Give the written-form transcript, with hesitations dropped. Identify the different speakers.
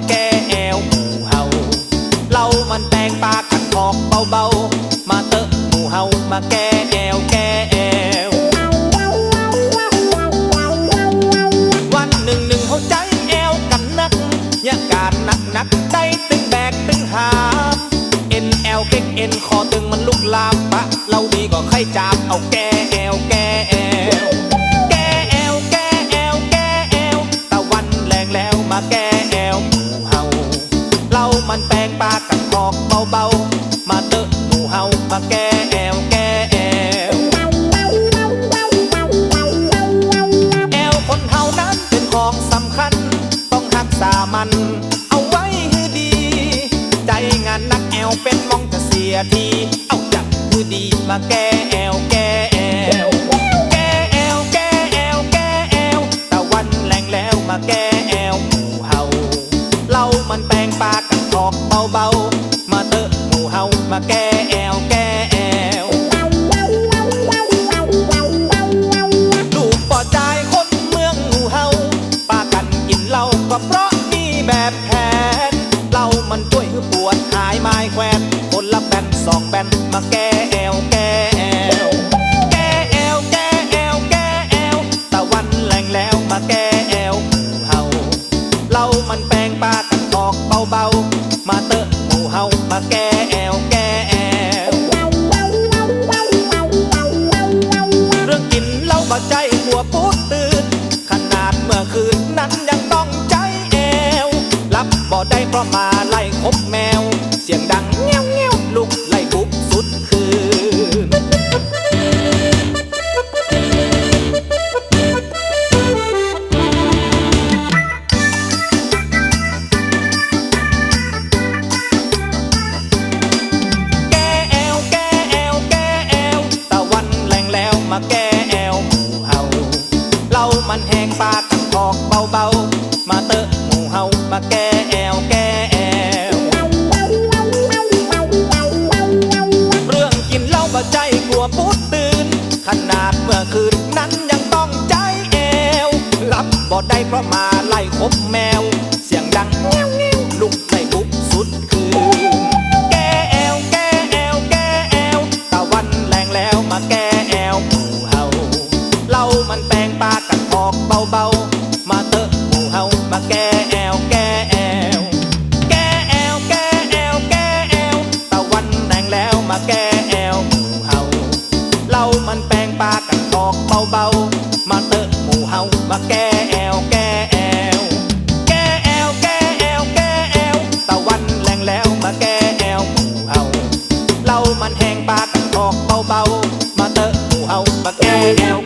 Speaker 1: แก้แอวหมู่เฮาเรามันแปลงปากกันออกเบาๆมาเตอะหมู่เฮามาแก้แอวแก้แอววันหนึ่งเฮาใจแอวกันนักยาการนักได้ตึงแบกตึงหามเอ็นแอลเก๊กเอ็นคอตึงมันลุกลามปะเราดีก็ไข้จามเอาแก้แอวแก้แอวแก้แอวแก้แอวแก้แอวตะวันแรงแล้วมาแก้แอวหมู่เฮาเรามันแปลงปากกันออกเบาๆมาเตอะหมู่เฮามาแก้แอวแก้แอวแอวคนเฮานั้นเป็นของสำคัญต้องรักษามันเอาไว้ให้ดีใจงานนักแอวเป็นมองจะเสียทีเอาจับมือดีมาแก้แอวแก้แอวแก้แอวแก้แอวแก้แอวตะวันแรงแล้วมาแก้แอวหมู่เฮาเรามันแปลงปากกันออกเบาๆมาเตอะหมู่เฮามาแก้แอวแก้แอวลูกป่อใจคนเมืองหมู่เฮาปากันกินเหล้าก็เพราะมีแบบแผนเรามันช่วยให้ปวดหายไม้แขวนคนละแบนสองแบนมาแก้แอวแก้แอวแก้แอวแก้แอวแก้แอวตะวันแรงแล้วมาแก้แอวหมู่เฮาเรามันแปลงปากกันออกเบาๆมาเตอะหมู่เฮามาแก้แอวแก้แอวเรื่องกินเหล้าบ่ใจหัวปูดตื่นขนาดเมื่อคืนนั้นยังต้องใจแอวรับบ่ได้เพราะมาไล่คบแมวเสียงดังเงี้ยวเงี้ยวลุกไล่บุบสุดคืนแก้แอวแก้แอวแก้แอวตะวันแรงแล้วมาแก้แอวหมู่เฮาเรามันแหงปากกันออกเบาๆมาเตอะหมู่เฮามาแก้แอวแก้แอวเรื่องกินเหล้าบ่ใจกลัวปูดตื่นขนาดเมื่อคืนนั้นยังต้องใจแอวรับบ่ได้เพราะมาไล่คบแมวเสียงดังเงี้ยวเงี้ยวลุกไล่บุบสุดคืนแก้แอวแก้แอวแก้แอวตะวันแรงแล้วมาแก้แอวหมู่เฮาเรามันแปลงปากกันออกเบาๆมาเตอะหมู่เฮามาแก้แอวแก้แอวแก้แอวแก้แอวแก้แอวตะวันแรงแล้วมาแก้แอวหมู่เฮาเรามันแปลงปากกันออกเบาๆมาเตอะหมู่เฮามาแก้แอวแก้แอวแก้แอวแก้แอวแก้แอวตะวันแรงแล้วมาแก้แอวหมู่เฮาเรามันแหงปากกันออกเบาๆมาเตอะหมู่เฮามาแก้แอว